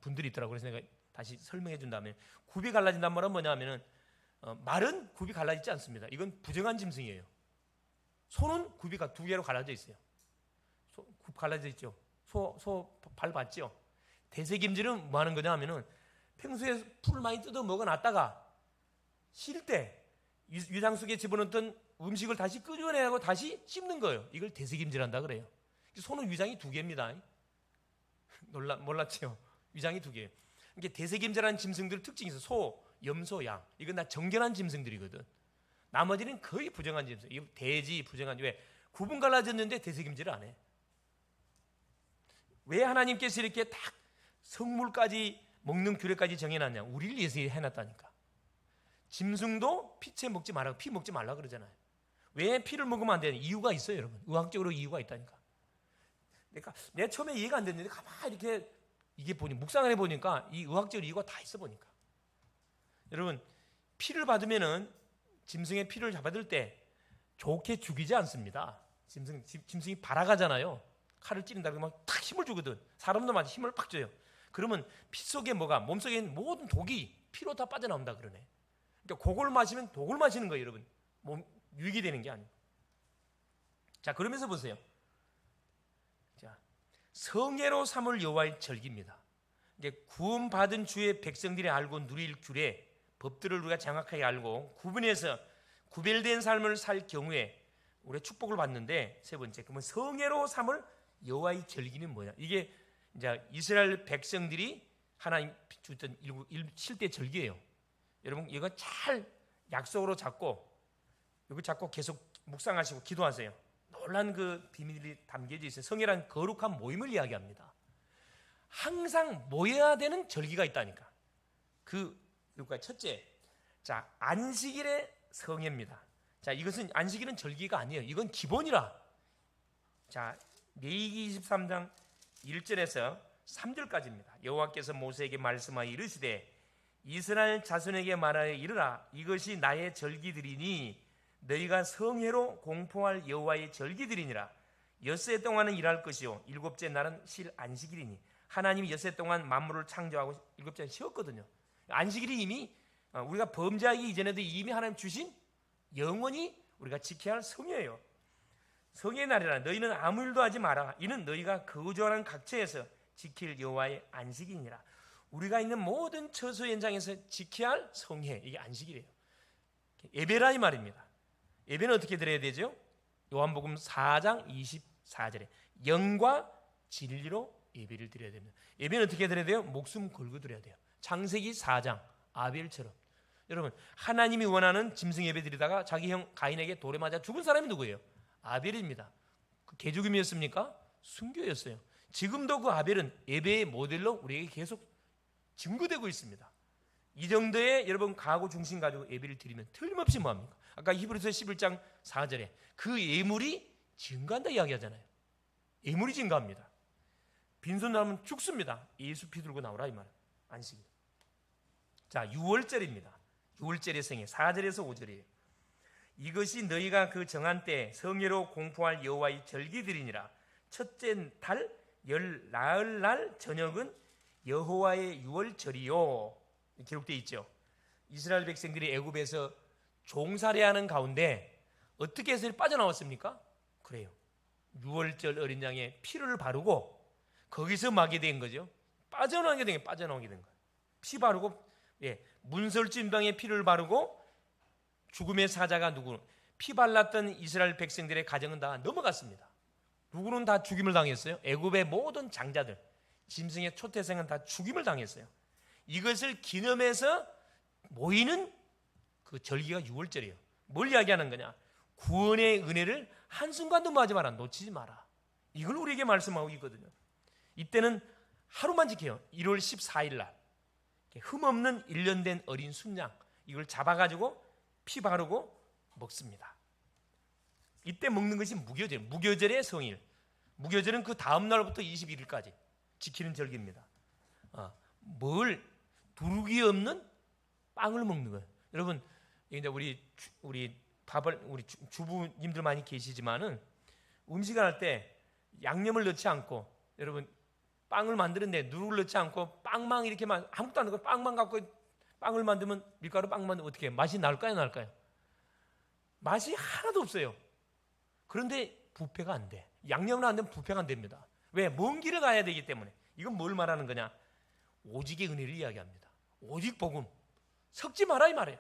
분들이 있더라고요. 그래서 내가 다시 설명해 준다면, 굽이 갈라진다는 말은 뭐냐면은 말은 굽이 갈라지지 않습니다. 이건 부정한 짐승이에요. 소는 굽이 두 개로 갈라져 있어요. 굽 갈라져 있죠. 소 발 봤죠. 대세김질은 뭐 하는 거냐 하면은 평소에 풀을 많이 뜯어 먹어놨다가 쉴 때 위장 속에 집어넣었던 음식을 다시 끄집어내고 다시 씹는 거예요. 이걸 대세김질한다 그래요. 소는 위장이 두 개입니다. 몰랐죠? 위장이 두 개예요. 이게 대세김질하는 짐승들 특징이 있어요. 소, 염소, 양. 이건 다 정결한 짐승들이거든. 나머지는 거의 부정한 짐승. 이 돼지 부정한. 왜? 구분 갈라졌는데 대세김질을 안 해. 왜 하나님께서 이렇게 딱 성물까지 먹는 규례까지 정해놨냐? 우리를 위해서 해놨다니까. 짐승도 피채 먹지 말라고, 피 먹지 말라 그러잖아요. 왜 피를 먹으면 안 되냐? 이유가 있어요, 여러분. 의학적으로 이유가 있다니까. 그러니까 내가 처음에 이해가 안 됐는데 가만히 이렇게 이게 묵상을 해보니까 이 의학적 이유가 다 있어 보니까. 여러분, 피를 받으면은 짐승의 피를 받을 때 좋게 죽이지 않습니다. 짐승이 발아가잖아요. 칼을 찌른다고 막 탁 힘을 주거든. 사람도 마치 힘을 팍 줘요. 그러면 피 속에 몸속에 있는 모든 독이 피로 다 빠져나온다 그러네. 그러니까 그걸 마시면 독을 마시는 거예요, 여러분. 유익이 되는 게 아니고. 자, 그러면서 보세요. 자, 성애로 삼을 여호와의 절기입니다. 이제 구원받은 주의 백성들이 알고 누릴 규례, 법들을 우리가 정확하게 알고 구분해서 구별된 삶을 살 경우에 우리가 축복을 받는데, 세 번째, 그러면 성애로 삼을 여호와의 절기는 뭐냐? 이게 이제 이스라엘 백성들이 하나님 주던 7대 절기예요. 여러분, 이거 잘 약속으로 잡고 이거 잡고 계속 묵상하시고 기도하세요. 놀란 그 비밀이 담겨져 있어요. 성애란 거룩한 모임을 이야기합니다. 항상 모여야 되는 절기가 있다니까. 그러니까 첫째, 자, 안식일의 성애입니다. 자, 이것은 안식일은 절기가 아니에요. 이건 기본이라. 자, 레위기 23장 1절에서 3절까지입니다. 여호와께서 모세에게 말씀하여 이르시되 이스라엘 자손에게 말하여 이르라. 이것이 나의 절기들이니 너희가 성회로 공포할 여호와의 절기들이니라. 엿새 동안은 일할 것이요 일곱째 날은 쉴 안식일이니. 하나님이 엿새 동안 만물을 창조하고 일곱째는 쉬었거든요. 안식일이 이미 우리가 범죄하기 이전에도 이미 하나님 주신 영원히 우리가 지켜야 할 성회예요. 성회의 날이라. 너희는 아무 일도 하지 마라. 이는 너희가 거주하는 각처에서 지킬 여호와의 안식이니라. 우리가 있는 모든 처소 현장에서 지켜야 할 성회, 이게 안식이래요. 예배라 이 말입니다. 예배는 어떻게 드려야 되죠? 요한복음 4장 24절에 영과 진리로 예배를 드려야 됩니다. 예배는 어떻게 드려야 돼요? 목숨 걸고 드려야 돼요. 창세기 4장 아벨처럼. 여러분, 하나님이 원하는 짐승 예배 드리다가 자기 형 가인에게 돌에 맞아 죽은 사람이 누구예요? 아벨입니다. 그 개죽음이었습니까? 순교였어요. 지금도 그 아벨은 예배의 모델로 우리에게 계속 증거되고 있습니다. 이 정도의 여러분 각오 중심 가지고 예배를 드리면 틀림없이 뭐합니까? 아까 히브리서 11장 4절에 그 예물이 증거한다 이야기하잖아요. 예물이 증거합니다. 빈손 나오면 죽습니다. 예수 피 들고 나오라 이 말. 안식일. 자, 6월절입니다. 6월절의 성회 4절에서 5절이에요. 이것이 너희가 그 정한 때 성회로 공포할 여호와의 절기들이니라. 첫째 달 열 나흘 날 저녁은 여호와의 6월절이요. 기록되어 있죠. 이스라엘 백성들이 애굽에서 종살이하는 가운데 어떻게 해서 빠져나왔습니까? 그래요. 6월절 어린 양의 피를 바르고 거기서 마게 된 거죠. 빠져나오게 된 거예요. 피 바르고, 문설진방에 피를 바르고 죽음의 사자가 누구? 피 발랐던 이스라엘 백성들의 가정은 다 넘어갔습니다. 누구는 다 죽임을 당했어요? 애굽의 모든 장자들, 짐승의 초태생은 다 죽임을 당했어요. 이것을 기념해서 모이는 그 절기가 6월절이에요. 뭘 이야기하는 거냐? 구원의 은혜를 한순간도 뭐하지 마라, 놓치지 마라. 이걸 우리에게 말씀하고 있거든요. 이때는 하루만 지켜요. 1월 14일 날 흠없는 1년 된 어린 순양, 이걸 잡아가지고 피 바르고 먹습니다. 이때 먹는 것이 무교절, 무교절의 성일. 무교절은 그 다음 날부터 21일까지 지키는 절기입니다. 두룩이 없는 빵을 먹는 거예요. 여러분, 이제 우리 주부님들 많이 계시지만은 음식을 할 때 양념을 넣지 않고, 여러분 빵을 만드는데 누룩을 넣지 않고 빵만 이렇게만 아무것도 안 넣고 빵만 갖고 빵을 만들면 밀가루 빵 만들면 어떻게 해요? 맛이 날까요, 날까요? 맛이 하나도 없어요. 그런데 부패가 안 돼. 양념을 안 되면 부패가 안 됩니다. 왜? 먼 길을 가야 되기 때문에. 이건 뭘 말하는 거냐? 오직의 은혜를 이야기합니다. 오직 복음. 섞지 마라 이 말이에요.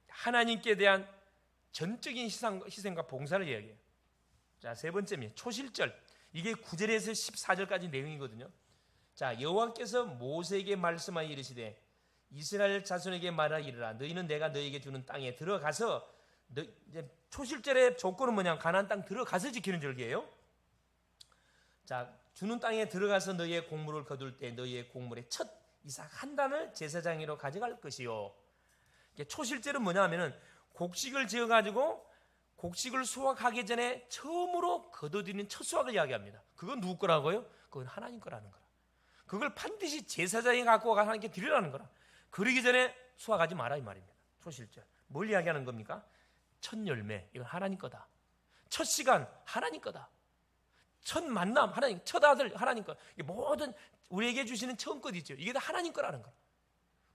하나님께 대한 전적인 희생과 봉사를 이야기해요. 자, 세 번째입니다. 초실절. 이게 9절에서 14절까지 내용이거든요. 자, 여호와께서 모세에게 말씀하여 이르시되 이스라엘 자손에게 말하여 이르라. 너희는 내가 너희에게 주는 땅에 들어가서 이제 초실절의 조건은 뭐냐? 가나안 땅 들어가서 지키는 절기예요. 자, 주는 땅에 들어가서 너희의 곡물을 거둘 때 너희의 곡물의 첫 이삭 한 단을 제사장으로 가져갈 것이요. 초실절은 뭐냐 하면은 곡식을 지어 가지고 곡식을 수확하기 전에 처음으로 거둬들이는 첫 수확을 이야기합니다. 그건 누구 거라고요? 그건 하나님 거라는 거라. 그걸 반드시 제사장이 갖고 가서 하나님께 드리라는 거라. 그러기 전에 수확하지 마라 이 말입니다. 초실절. 뭘 이야기하는 겁니까? 첫 열매, 이건 하나님 거다. 첫 시간, 하나님 거다. 첫 만남, 하나님, 첫 아들, 하나님 거. 모든 우리에게 주시는 처음 것 있죠. 이게 다 하나님 거라는 거라.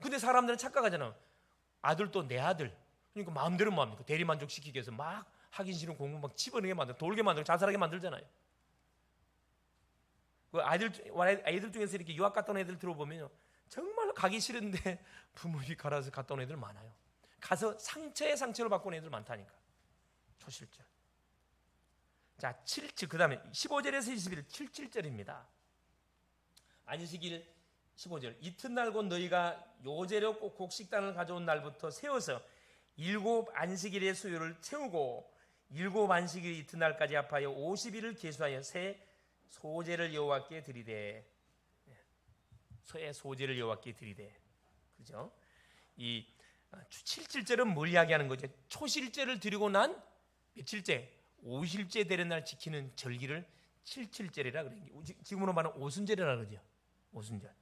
근데 사람들은 착각하잖아. 아들도 내 아들. 그러니까 마음대로 뭐합니까? 대리만족시키기 위해서 막 하기 싫은 공부 막 집어넣게 만들고 돌게 만들고 자살하게 만들잖아요. 그 아이들 중에서 이렇게 유학 갔다 온 애들 들어보면요, 정말 가기 싫은데 부모님이 가라서 갔다 온 애들 많아요. 가서 상처에 상처를 받고 온 애들 많다니까. 초실절. 자, 7절, 그 다음에 15절에서 21절 77절입니다. 안식일 15절. 이튿날 곧 너희가 요제로 꼭 곡식단을 가져온 날부터 세워서 7 안식일의 수요를 채우고 7 안식일 이튿날까지 합하여 50일을 계수하여 새 소제를 여호와께 드리되. 새 소제를 여호와께 드리되. 그죠? 이 77절은 뭘 이야기하는 거죠? 초실제를 드리고 난 며칠째? 5실제 되는 날 지키는 절기를 77절이라 그래요. 지금으로 말하면 오순절이라 그러죠. 오순절.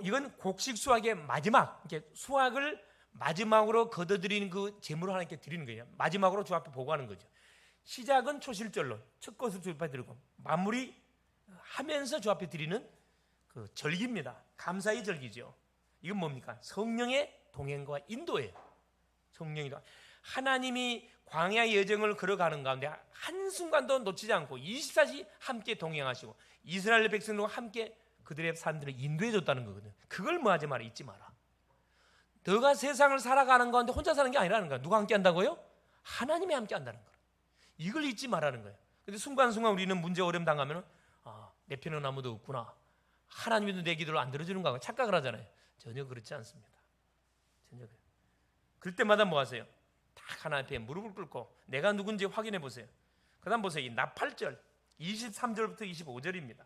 이건 곡식 수확의 마지막, 이렇게 수확을 마지막으로 거둬들이는 그 제물을 하나님께 드리는 거예요. 마지막으로 주 앞에 보고하는 거죠. 시작은 초실절로 첫 것을 주 앞에 드리고 마무리 하면서 주 앞에 드리는 그 절기입니다. 감사의 절기죠. 이건 뭡니까? 성령의 동행과 인도예요. 성령이 하나님이 광야의 여정을 걸어가는 가운데 한순간도 놓치지 않고 24시 함께 동행하시고 이스라엘 백성들과 함께 그들의 삶들을 인도해 줬다는 거거든요. 그걸 뭐 하지 마라, 잊지 마라. 너가 세상을 살아가는 가운데 혼자 사는 게 아니라는 거야. 누가 함께 한다고요? 하나님이 함께 한다는 거야. 이걸 잊지 말라는 거예요. 근데 순간순간 우리는 문제 어려움 당하면 내 편은 아무도 없구나. 하나님도 내 기도를 안 들어주는가 하고 착각을 하잖아요. 전혀 그렇지 않습니다. 전혀 그래요. 그럴 때마다 뭐 하세요? 딱 하나님 앞에 무릎을 꿇고 내가 누군지 확인해 보세요. 그 다음 보세요. 이 나팔절 23절부터 25절입니다.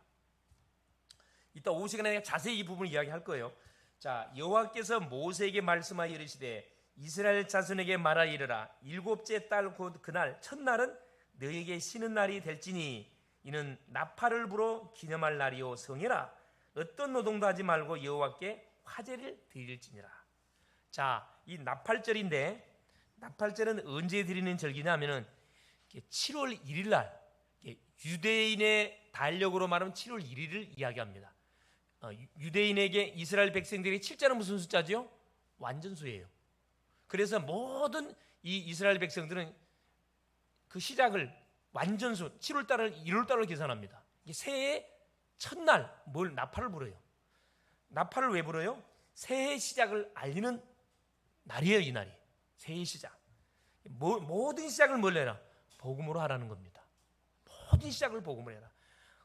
이따 오후 시간에 내가 자세히 이 부분을 이야기할 거예요. 자, 여호와께서 모세에게 말씀하여 이르시되 이스라엘 자손에게 말하여 이르라. 7째 달 곧 그날 첫날은 너희에게 쉬는 날이 될지니 이는 나팔을 불어 기념할 날이요 성해라. 어떤 노동도 하지 말고 여호와께 화제를 드릴지니라. 자, 이 나팔절인데 나팔절은 언제 드리는 절기냐 하면은 7월 1일 날, 유대인의 달력으로 말하면 7월 1일을 이야기합니다. 유대인에게 이스라엘 백성들의 7자는 무슨 숫자죠? 완전수예요. 그래서 모든 이 이스라엘 백성들은 그 시작을 완전수 7월 달을 1월 달로 계산합니다. 새해 첫날 뭘 나팔을 불어요. 나팔을 왜 불어요? 새해 시작을 알리는 날이에요. 이 날이 새해 시작. 모든 시작을 뭘 해라? 복음으로 하라는 겁니다. 모든 시작을 복음으로 해라.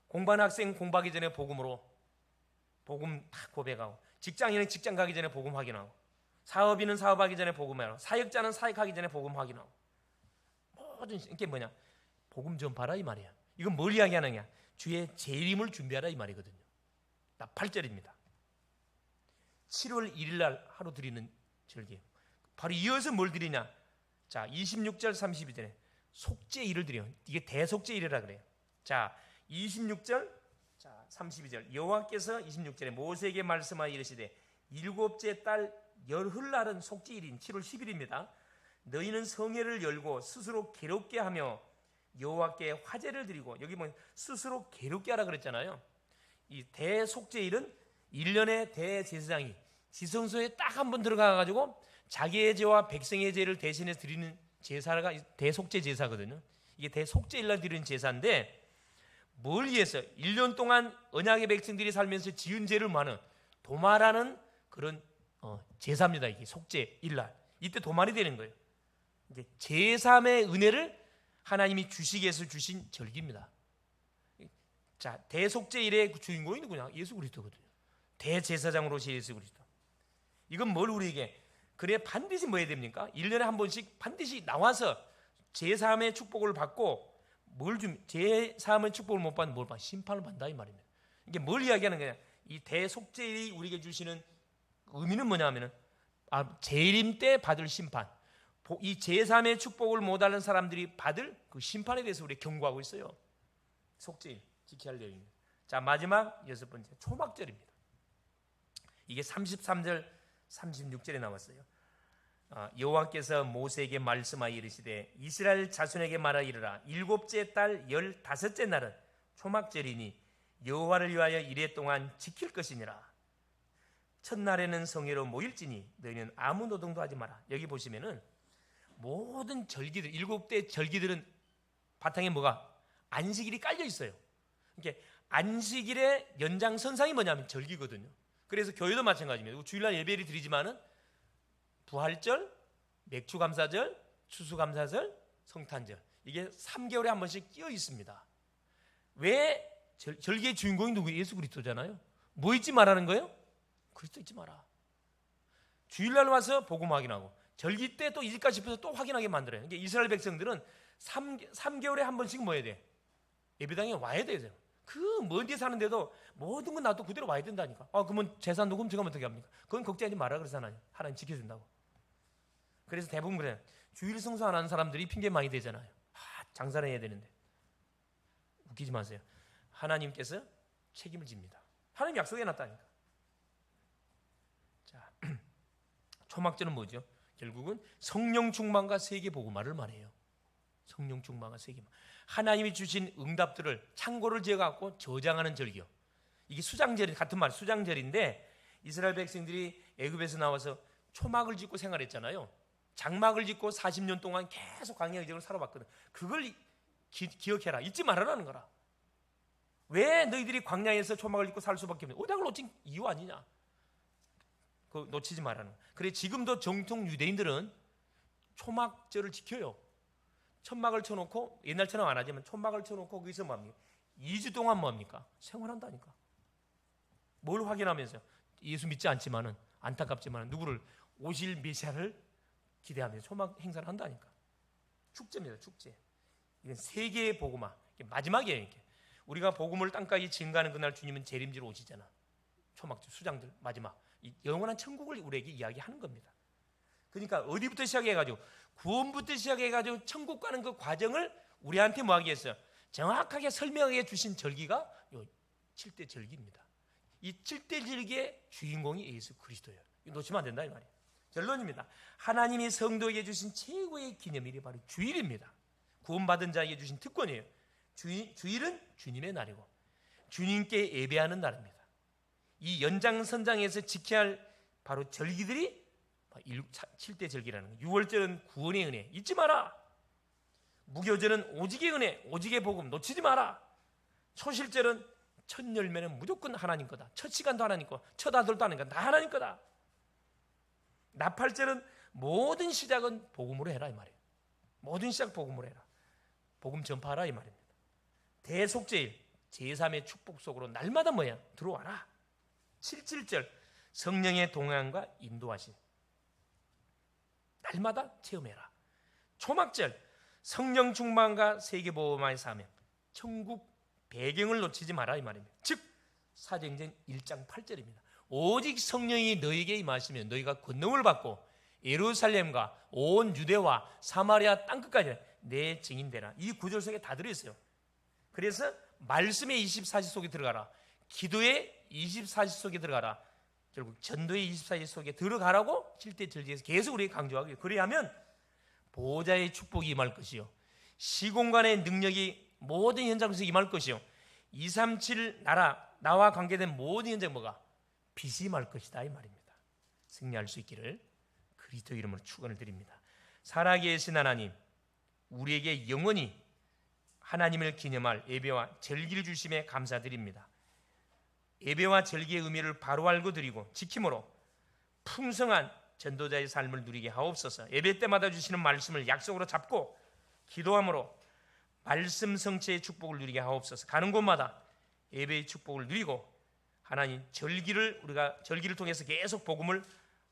공부하는 학생 공부하기 전에 복음으로 복음 다 고백하고, 직장인은 직장 가기 전에 복음 확인하고, 사업인은 사업하기 전에 복음하고, 사역자는 사역하기 전에 복음 확인하고, 모든 이게 뭐냐? 복음 전파라 이 말이야. 이건 뭘 이야기하느냐? 주의 재림을 준비하라 이 말이거든요. 나팔절입니다. 7월 1일 날 하루 드리는 절기예요. 바로 이어서 뭘 드리냐? 자, 26절 32절에 속죄일을 드려요. 이게 대속죄일이라 그래요. 자, 26절, 자 32절 여호와께서 26절에 모세에게 말씀하여 이르시되 7째 달 열흘날은 속죄일인 7월 10일입니다. 너희는 성회를 열고 스스로 괴롭게 하며 여호와께 화제를 드리고, 여기 뭐 스스로 괴롭게 하라 그랬잖아요. 이 대속죄일은 1년에 대제사장이 지성소에 딱 한 번 들어가가지고 자기의 죄와 백성의 죄를 대신해 드리는 제사가 대속죄 제사거든요. 이게 대속죄일날 드리는 제사인데, 뭘 위해서? 1년 동안 언약의 백성들이 살면서 지은 죄를 많은 도말하는 그런 제사입니다. 이게 속죄일날 이때 도말이 되는 거예요. 이제 제3의 은혜를 하나님이 주시기 위해서 주신 절기입니다. 자, 대속죄일의 주인공이 누구냐? 예수 그리스도거든요. 대제사장으로서 예수 그리스도. 이건 뭘 우리에게, 그래 반드시 뭐 해야 됩니까? 1년에 한 번씩 반드시 나와서 제3의 축복을 받고, 뭘 좀 제3의 축복을 못 받으면 뭘 받? 심판을 받는다 이 말입니다. 이게 뭘 이야기하는 거냐? 이 대속죄일이 우리에게 주시는 의미는 뭐냐면은 재림 때 받을 심판, 이 제3의 축복을 못 받는 사람들이 받을 그 심판에 대해서 우리 경고하고 있어요. 속죄일 지켜야 할 내용입니다. 자, 마지막 6번째 초막절입니다. 이게 33절 36절에 나왔어요. 여호와께서 모세에게 말씀하여 이르시되 이스라엘 자손에게 말하 이르라. 7째 달 15째 날은 초막절이니 여호와를 위하여 이레 동안 지킬 것이니라. 첫날에는 성회로 모일지니 너희는 아무 노동도 하지 마라. 여기 보시면은 모든 절기들, 7대 절기들은 바탕에 뭐가? 안식일이 깔려 있어요. 그러니까 안식일의 연장선상이 뭐냐면 절기거든요. 그래서 교회도 마찬가지입니다. 주일날 예배를 드리지만은 부활절, 맥주감사절, 추수감사절, 성탄절, 이게 3개월에 한 번씩 끼어 있습니다. 왜? 절기의 주인공이 누구예요? 예수 그리스도잖아요. 뭐 잊지 말라는 거예요? 그리스도 잊지 마라. 주일날 와서 복음 확인하고, 절기 때 또 잊을까 싶어서 또 확인하게 만들어요. 그러니까 이스라엘 백성들은 3개월에 한 번씩 뭐 해야 돼? 예배당에 와야 돼요. 그 먼 데 사는데도 모든 건 나도 그대로 와야 된다니까. 그러면 재산 녹음 제가 어떻게 합니까? 그건 걱정하지 마라 그래서 하나님 지켜준다고. 그래서 대부분 그래요. 주일 성수 안 하는 사람들이 핑계 많이 대잖아요. 장사를 해야 되는데. 웃기지 마세요. 하나님께서 책임을 집니다. 하나님 약속해 놨다니까. 자, 초막절은 뭐죠? 결국은 성령 충만과 세계 복음화를 말해요. 성령 충만과 세계 복음화. 하나님이 주신 응답들을 창고를 지어갖고 저장하는 절기요. 이게 수장절, 같은 말 수장절인데, 이스라엘 백성들이 애굽에서 나와서 초막을 짓고 생활했잖아요. 장막을 짓고 40년 동안 계속 광야 의적을 살아봤거든. 그걸 기억해라. 잊지 말아라는 거라. 왜 너희들이 광야에서 초막을 짓고 살 수밖에 없냐? 언약을 놓친 이유 아니냐? 그거 놓치지 말라는 거야. 그래, 지금도 정통 유대인들은 초막절을 지켜요. 천막을 쳐놓고, 옛날처럼 안 하지만 천막을 쳐놓고 거기서 뭐합니까? 2주 동안 뭐합니까? 생활한다니까. 뭘 확인하면서? 예수 믿지 않지만은, 안타깝지만은 누구를? 오실 메시아를 기대하면서 초막 행사를 한다니까. 축제입니다. 축제. 이건 세계의 복음화. 마지막이에요. 이게. 우리가 복음을 땅까지 증가하는 그날 주님은 재림지로 오시잖아. 초막절, 수장들 마지막. 이 영원한 천국을 우리에게 이야기하는 겁니다. 그러니까 어디부터 시작해가지고, 구원부터 시작해가지고 천국 가는 그 과정을 우리한테 뭐 하기 위해서 정확하게 설명해 주신 절기가 요 7대 절기입니다. 이 7대 절기의 주인공이 예수 그리스도예요. 이거 놓치면 안 된다 이 말이에요. 결론입니다. 하나님이 성도에게 주신 최고의 기념일이 바로 주일입니다. 구원받은 자에게 주신 특권이에요. 주일은 주님의 날이고 주님께 예배하는 날입니다. 이 연장선장에서 지켜야 할 바로 절기들이 7대 절기라는 거예요. 6월절은 구원의 은혜 잊지 마라. 무교절은 오직의 은혜, 오직의 복음 놓치지 마라. 초실절은 첫 열매는 무조건 하나님 거다. 첫 시간도 하나님 거, 첫 아들도 하나님 거, 다 하나님 거다. 나팔절은 모든 시작은 복음으로 해라 이 말이에요. 모든 시작 복음으로 해라. 복음 전파하라 이 말입니다. 대속죄일 제3의 축복 속으로 날마다 뭐야? 들어와라. 77절 성령의 동행과 인도하심 날마다 체험해라. 초막절 성령 충만과 세계보험의 사명, 천국 배경을 놓치지 마라 이 말입니다. 즉 사도행전 1장 8절입니다. 오직 성령이 너희에게 임하시면 너희가 권능을 받고 예루살렘과 온 유대와 사마리아 땅끝까지 내 증인되라. 이 구절 속에 다 들어있어요. 그래서 말씀의 24시 속에 들어가라. 기도의 24시 속에 들어가라. 결국 전도의 24시 속에 들어가라고 7대 절기에서 계속 우리에게 강조하고요. 그래야하면 보호자의 축복이 임할 것이요 시공간의 능력이 모든 현장에서 임할 것이요 237 나와 관계된 모든 현장 뭐가 빛이 임할 것이다 이 말입니다. 승리할 수 있기를 그리스도 이름으로 축원을 드립니다. 살아계신 하나님, 우리에게 영원히 하나님을 기념할 예배와 절기를 주심에 감사드립니다. 예배와 절기의 의미를 바로 알고 드리고 지킴으로 풍성한 전도자의 삶을 누리게 하옵소서. 예배 때마다 주시는 말씀을 약속으로 잡고 기도함으로 말씀 성취의 축복을 누리게 하옵소서. 가는 곳마다 예배의 축복을 누리고 하나님 우리가 절기를 통해서 계속 복음을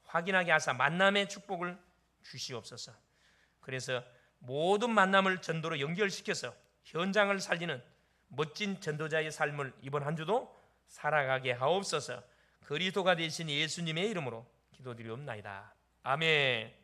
확인하게 하사 만남의 축복을 주시옵소서. 그래서 모든 만남을 전도로 연결시켜서 현장을 살리는 멋진 전도자의 삶을 이번 한 주도 살아가게 하옵소서. 그리스도가 되신 예수님의 이름으로 기도드리옵나이다. 아멘.